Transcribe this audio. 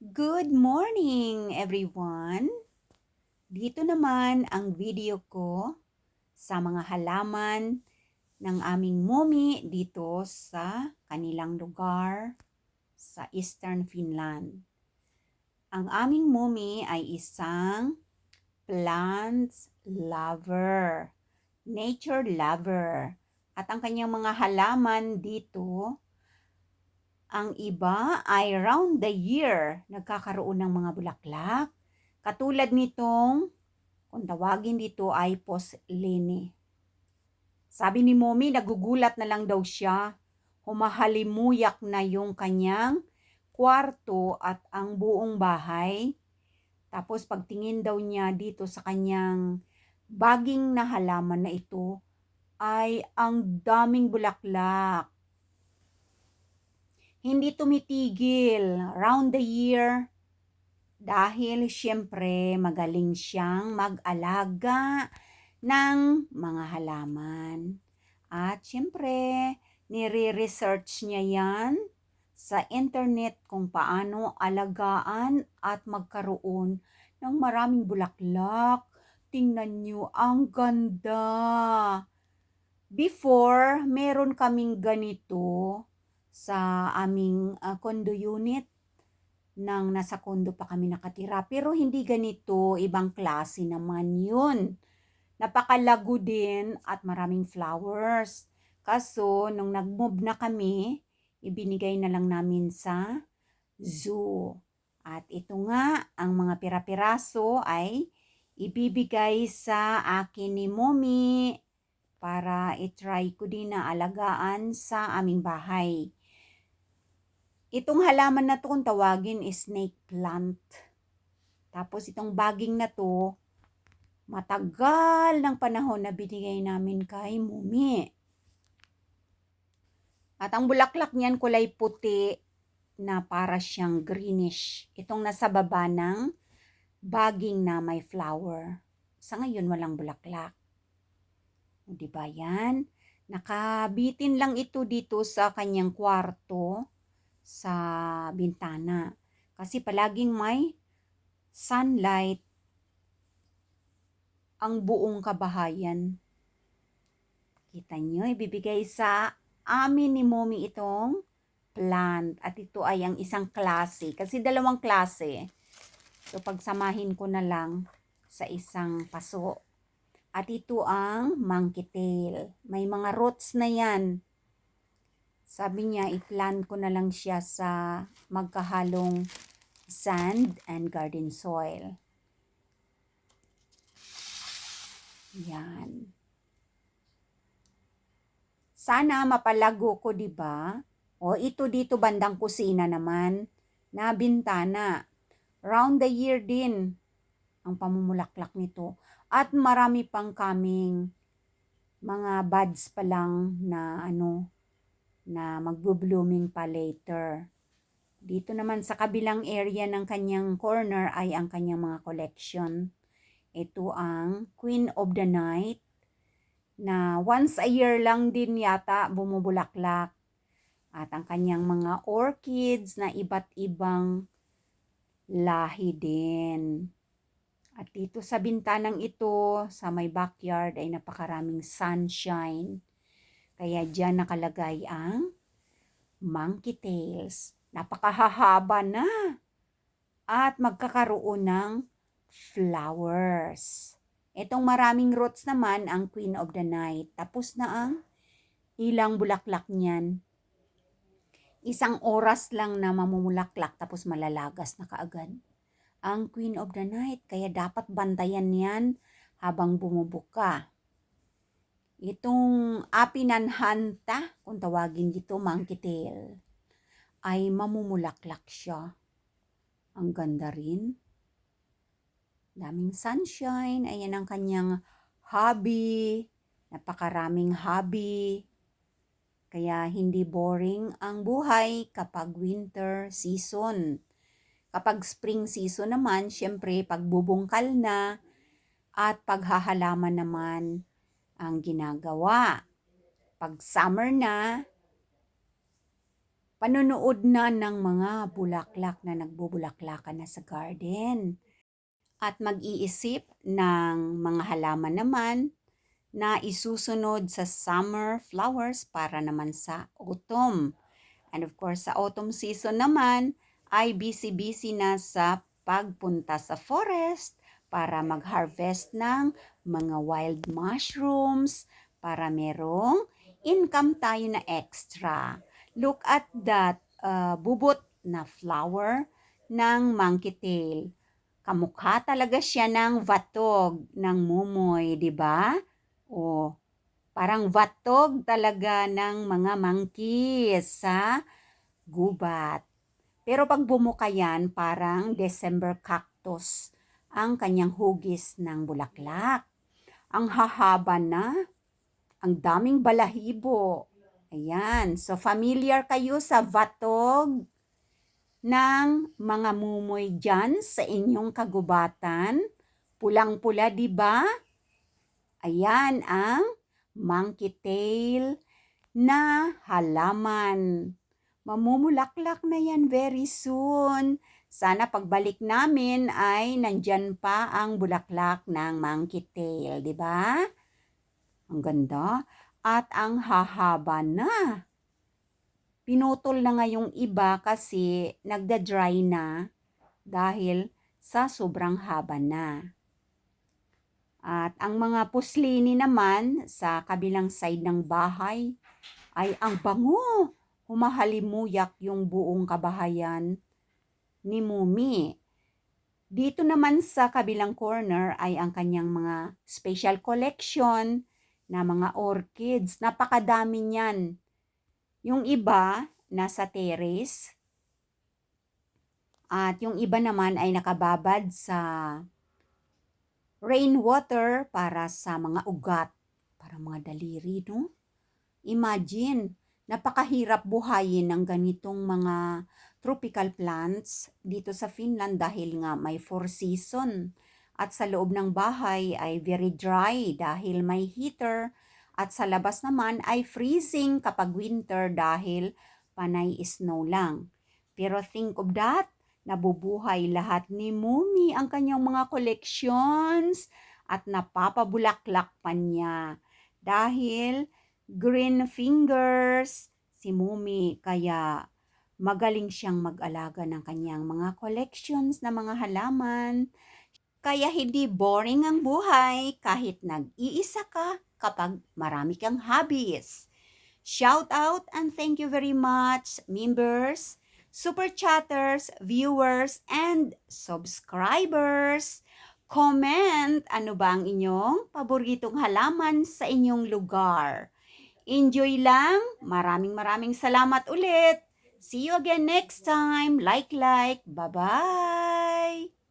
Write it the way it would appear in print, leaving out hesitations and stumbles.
Good morning, everyone! Dito naman ang video ko sa mga halaman ng aming mommy dito sa kanilang lugar sa Eastern Finland. Ang aming mommy ay isang plants lover, nature lover. At ang kanyang mga halaman dito, ang iba ay round the year nagkakaroon ng mga bulaklak. Katulad nitong, kung tawagin dito ay poslene. Sabi ni Mommy, nagugulat na lang daw siya. Humahalimuyak na yung kanyang kwarto at ang buong bahay. Tapos pagtingin daw niya dito sa kanyang baging na halaman na ito, ay ang daming bulaklak. Hindi tumitigil round the year dahil siyempre magaling siyang mag-alaga ng mga halaman. At siyempre, nire-research niya yan sa internet kung paano alagaan at magkaroon ng maraming bulaklak. Tingnan niyo, ang ganda! Before, meron kaming ganito sa aming condo unit nang nasa condo pa kami nakatira. Pero hindi ganito, ibang klase naman yun. Napakalago din at maraming flowers. Kaso, nung nag-move na kami, ibinigay na lang namin sa zoo. At ito nga, ang mga pira-piraso ay ibibigay sa akin ni Mommy para itry ko din na alagaan sa aming bahay. Itong halaman na to kung tawagin is snake plant. Tapos itong baging na to, matagal ng panahon na binigay namin kay Mumi. At ang bulaklak niyan kulay puti na para siyang greenish. Itong nasa baba ng baging na may flower. Sa ngayon walang bulaklak. O diba yan? Nakabitin lang ito dito sa kanyang kwarto sa bintana. Kasi palaging may sunlight ang buong kabahayan. Kita nyo, ibibigay sa amin ni Mommy itong plant. At ito ay ang isang klase. Kasi dalawang klase. So, pagsamahin ko na lang sa isang paso. At ito ang monkey tail. May mga roots na yan. Sabi niya, i-plant ko na lang siya sa magkahalong sand and garden soil. Yan. Sana mapalago ko, di ba? O ito dito bandang kusina naman na bintana. Round the year din ang pamumulaklak nito. At marami pang kaming mga buds pa lang na na magbo-blooming pa later. Dito naman sa kabilang area ng kanyang corner ay ang kanyang mga collection. Ito ang Queen of the Night na once a year lang din yata bumubulaklak. At ang kanyang mga orchids na iba't ibang lahi din. At dito sa bintanang ito, sa may backyard ay napakaraming sunshine. Kaya diyan nakalagay ang monkey tails. Napakahahaba na. At magkakaroon ng flowers. Itong maraming roots naman ang Queen of the Night. Tapos na ang ilang bulaklak niyan. Isang oras lang na mamumulaklak tapos malalagas na kaagad. Ang Queen of the Night, kaya dapat bantayan yan habang bumubuka. Itong apinanhanta, kung tawagin dito, monkey tail, ay mamumulaklak siya. Ang ganda rin. Daming sunshine. Ayan ang kanyang hobby. Napakaraming hobby. Kaya hindi boring ang buhay kapag winter season. Kapag spring season naman, syempre pagbubungkal na at paghahalaman naman ang ginagawa. Pag summer na, panonood na ng mga bulaklak na nagbubulaklakan na sa garden. At mag-iisip ng mga halaman naman na isusunod sa summer flowers para naman sa autumn. And of course, sa autumn season naman ay busy-busy na sa pagpunta sa forest para mag-harvest ng mga wild mushrooms para merong income tayo na extra. Look at that bubot na flower ng monkey tail. Kamukha talaga siya ng vatog ng mumoy, di ba? O, parang vatog talaga ng mga monkeys sa gubat. Pero pag bumuka yan, parang December cactus ang kanyang hugis ng bulaklak. Ang hahaba na, ang daming balahibo. Ayan, so familiar kayo sa vatog ng mga mumoy dyan sa inyong kagubatan? Pulang-pula, di ba? Ayan ang monkey tail na halaman. Mamumulaklak na yan very soon. Sana pagbalik namin ay nandyan pa ang bulaklak ng monkey tail, di ba? Ang ganda. At ang hahaba na. Pinutol na nga yung iba kasi nagda-dry na dahil sa sobrang haba na. At ang mga puslini naman sa kabilang side ng bahay ay ang bango. Humahalimuyak yung buong kabahayan ni Mumi. Dito naman sa kabilang corner ay ang kanyang mga special collection na mga orchids. Napakadami niyan. Yung iba nasa terrace at yung iba naman ay nakababad sa rainwater para sa mga ugat, para mga daliri, no? Imagine, napakahirap buhayin ng ganitong mga tropical plants dito sa Finland dahil nga may 4 season. At sa loob ng bahay ay very dry dahil may heater. At sa labas naman ay freezing kapag winter dahil panay snow lang. Pero think of that, nabubuhay lahat ni Mumi ang kanyang mga collections at napapabulaklak pa niya dahil green fingers si Mumi kaya magaling siyang mag-alaga ng kanyang mga collections na mga halaman. Kaya hindi boring ang buhay kahit nag-iisa ka kapag marami kang hobbies. Shout out and thank you very much, members, super chatters, viewers, and subscribers. Comment ano ba ang inyong paboritong halaman sa inyong lugar. Enjoy lang. Maraming salamat ulit. See you again next time. Like. Bye-bye.